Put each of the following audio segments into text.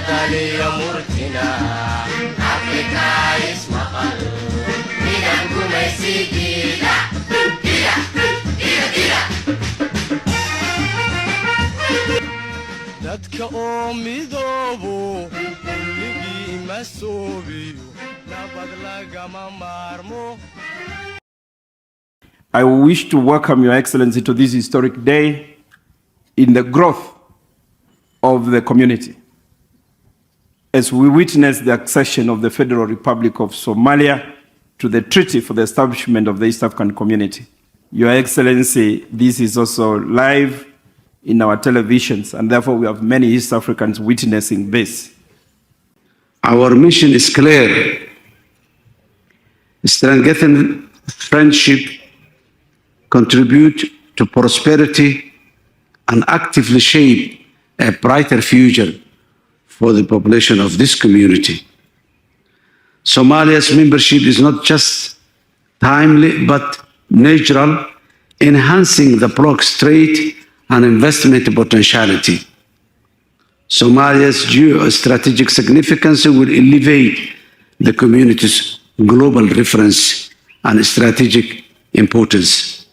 Somalia murtina, Africa is makal. Minang gumaysigila, ila, ila, ila. Dadka oo midoobo, kulligii ma soobiyo, nabad lagama maarmo. I wish to welcome Your Excellency to this historic day in the growth of the community, as we witness the accession of the Federal Republic of Somalia to the Treaty for the Establishment of the East African Community. Your Excellency, this is also live in our televisions, and therefore we have many East Africans witnessing this. Our mission is clear: strengthen friendship, contribute to prosperity, and actively shape a brighter future for the population of this community. Somalia's membership is not just timely but natural, enhancing the bloc's trade and investment potentiality. Somalia's geostrategic significance will elevate the community's global reference and strategic importance.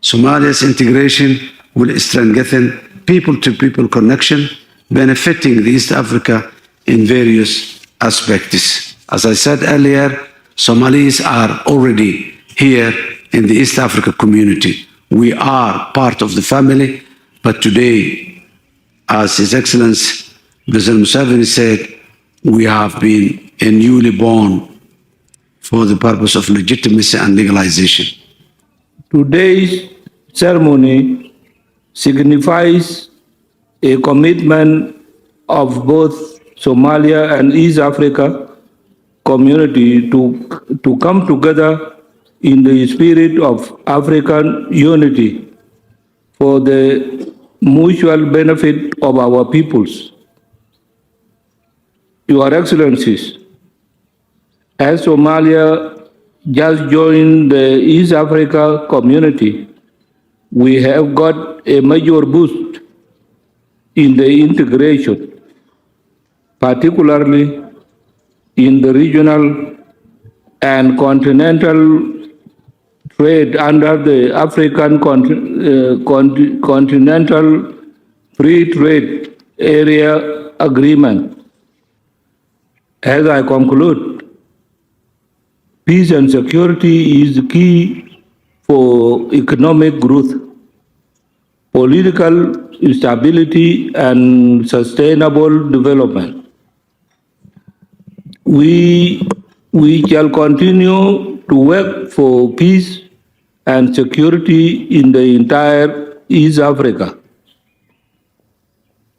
Somalia's integration will strengthen people-to-people connection, benefiting the East Africa in various aspects. As I said earlier, Somalis are already here in the East Africa community. We are part of the family, but today, as His Excellency President Museveni said, we have been a newly born for the purpose of legitimacy and legalization. Today's ceremony signifies a commitment of both Somalia and East Africa community to come together in the spirit of African unity for the mutual benefit of our peoples. Your Excellencies, as Somalia just joined the East Africa community, we have got a major boost in the integration, particularly in the regional and continental trade under the African Continental Free Trade Area Agreement. As I conclude, peace and security is the key for economic growth, political stability, and sustainable development. We shall continue to work for peace and security in the entire East Africa.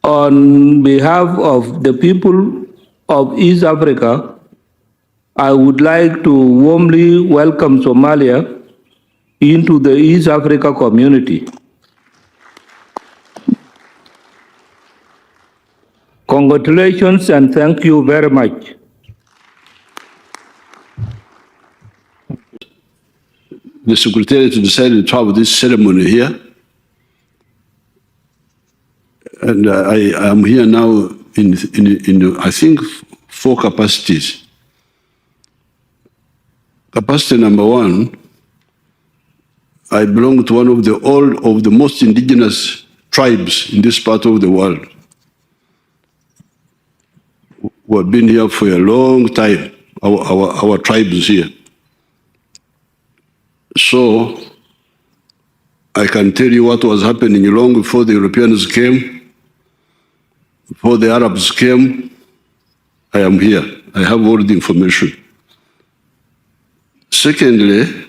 On behalf of the people of East Africa, I would like to warmly welcome Somalia into the East Africa community. Congratulations and thank you very much. The Secretariat decided to have this ceremony here. And I am here now in I think, 4 capacities. Capacity number 1, I belong to one of the most indigenous tribes in this part of the world, who have been here for a long time, our tribes here. So I can tell you what was happening long before the Europeans came, before the Arabs came. I am here. I have all the information. Secondly,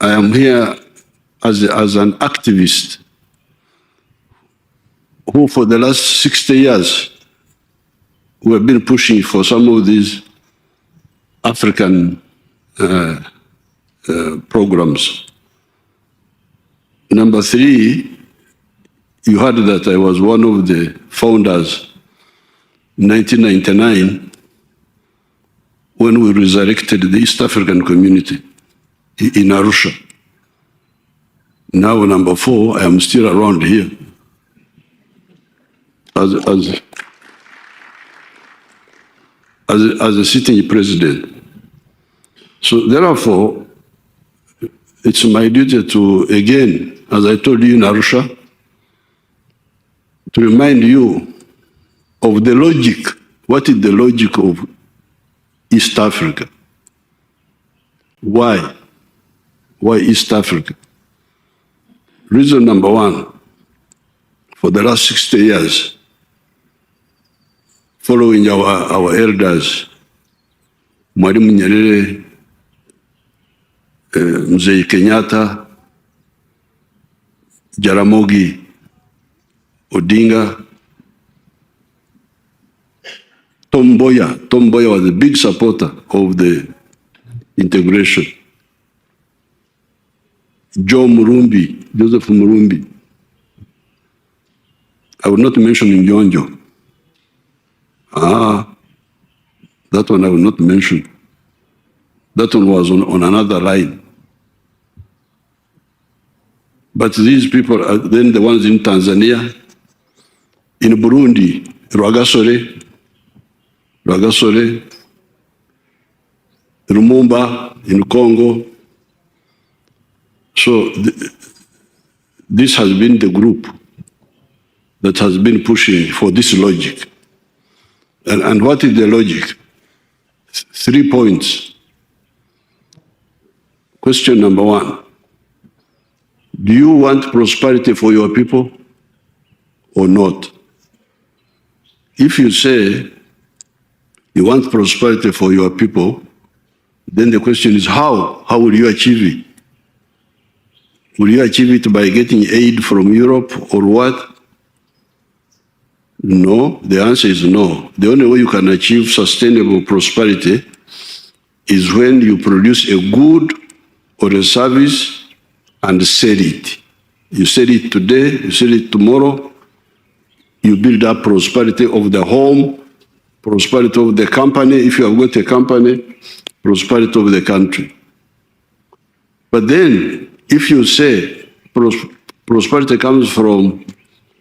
I am here as an activist who for the last 60 years we have been pushing for some of these African programs. Number 3, you heard that I was one of the founders in 1999 when we resurrected the East African community in Arusha. Now, number 4, I am still around here. as a sitting president. So therefore, it's my duty to, again, as I told you in Arusha, to remind you of the logic. What is the logic of East Africa? Why? Why East Africa? Reason number one, for the last 60 years, following our elders, Mwalimu Nyerere, Mzee Kenyatta, Jaramogi Odinga, Tom Mboya was a big supporter of the integration. Joseph Murumbi. I will not mention Njonjo. That one I will not mention. That one was on another line. But these people are then the ones in Tanzania, in Burundi, Rwagasore, Lumumba in Congo. So this has been the group that has been pushing for this logic. And what is the logic? 3 points. Question number one, do you want prosperity for your people or not? If you say you want prosperity for your people, then the question is how? How will you achieve it? Will you achieve it by getting aid from Europe or what? No, the answer is no. The only way you can achieve sustainable prosperity is when you produce a good or a service and sell it. You sell it today, you sell it tomorrow, you build up prosperity of the home, prosperity of the company, if you have got a company, prosperity of the country. But then, if you say prosperity comes from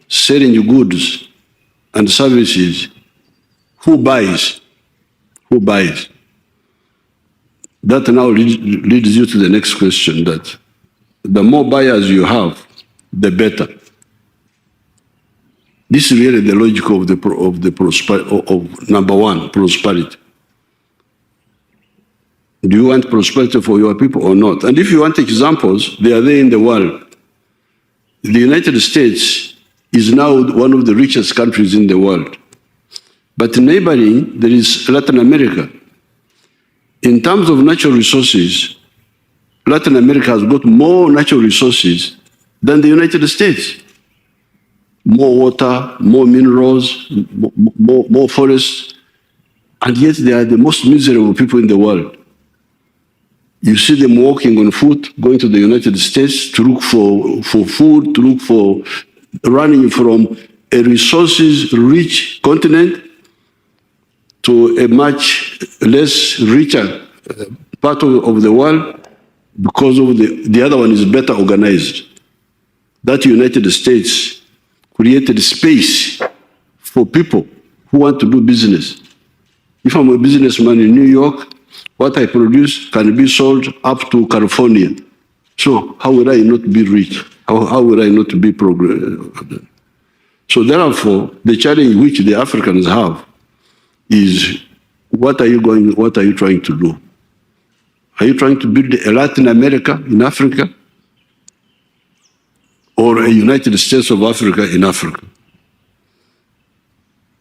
selling goods and services, who buys? Who buys? That now leads you to the next question, that the more buyers you have, the better. This is really the logic of number one, prosperity. Do you want prosperity for your people or not? And if you want examples, they are there in the world. The United States is now one of the richest countries in the world. But neighboring, there is Latin America. In terms of natural resources, Latin America has got more natural resources than the United States. More water, more minerals, more forests, and yet they are the most miserable people in the world. You see them walking on foot, going to the United States to look for food, to look for running from a resources-rich continent to a much less richer part of the world because of the other one is better organized. That United States created space for people who want to do business. If I'm a businessman in New York, what I produce can be sold up to California. So how will I not be rich? How will I not be progressive? So therefore, the challenge which the Africans have is, what are you trying to do? Are you trying to build a Latin America in Africa? Or a United States of Africa in Africa?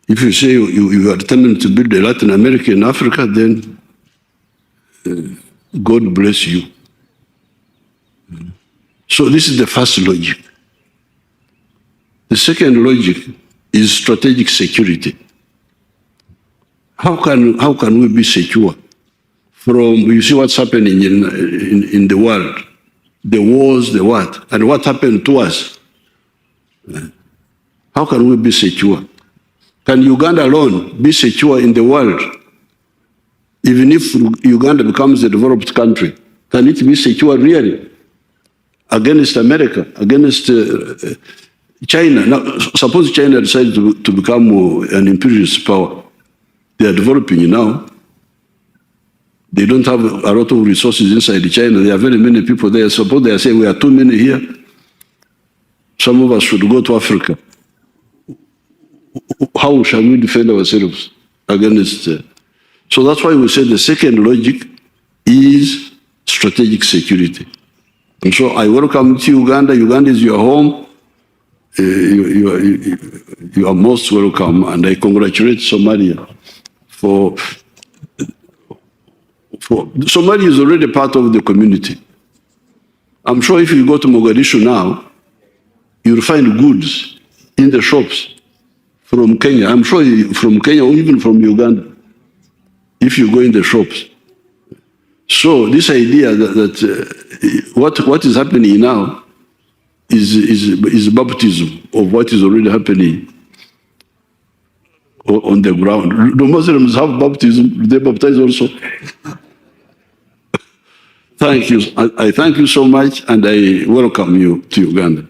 If you say you are determined to build a Latin America in Africa, then God bless you. So this is the first logic. The second logic is strategic security. How can we be secure from, you see what's happening in the world, the wars, the what, and what happened to us? How can we be secure? Can Uganda alone be secure in the world? Even if Uganda becomes a developed country, can it be secure really? Against America, against China. Now, suppose China decides to become an imperialist power. They are developing now. They don't have a lot of resources inside China. There are very many people there. Suppose they are saying we are too many here. Some of us should go to Africa. How shall we defend ourselves against? So that's why we say the second logic is strategic security. And so I welcome to Uganda. Uganda is your home. You are most welcome, and I congratulate Somalia for Somalia is already part of the community. I'm sure if you go to Mogadishu now, you'll find goods in the shops from Kenya. I'm sure from Kenya or even from Uganda, if you go in the shops. So this idea that what is happening now is baptism of what is already happening on the ground. The Muslims have baptism, they baptize also. Thank you. I thank you so much, and I welcome you to Uganda.